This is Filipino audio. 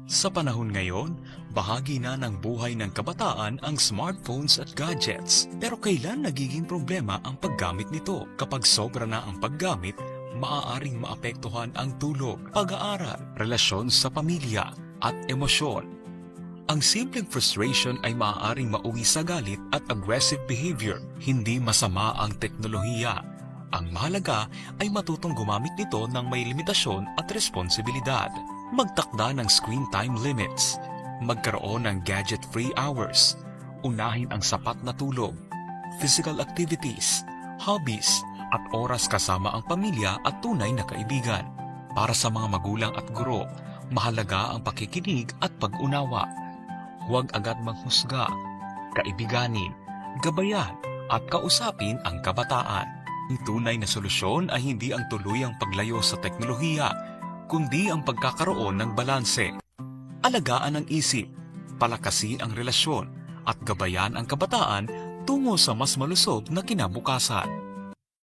Sa panahon ngayon, bahagi na ng buhay ng kabataan ang smartphones at gadgets. Pero kailan nagiging problema ang paggamit nito? Kapag sobra na ang paggamit, maaaring maapektuhan ang tulog, pag-aaral, relasyon sa pamilya, at emosyon. Ang simpleng frustration ay maaaring mauwi sa galit at aggressive behavior. Hindi masama ang teknolohiya. Ang mahalaga ay matutong gumamit nito ng may limitasyon at responsibilidad. Magtakda ng screen time limits. Magkaroon ng gadget-free hours. Unahin ang sapat na tulog, physical activities, hobbies, at oras kasama ang pamilya at tunay na kaibigan. Para sa mga magulang at guro, mahalaga ang pakikinig at pag-unawa. Huwag agad manghusga, kaibiganin, gabayan, at kausapin ang kabataan. Ang tunay na solusyon ay hindi ang tuluyang paglayo sa teknolohiya, kundi ang pagkakaroon ng balanse. Alagaan ang isip, palakasin ang relasyon, at gabayan ang kabataan tungo sa mas malusog na kinabukasan.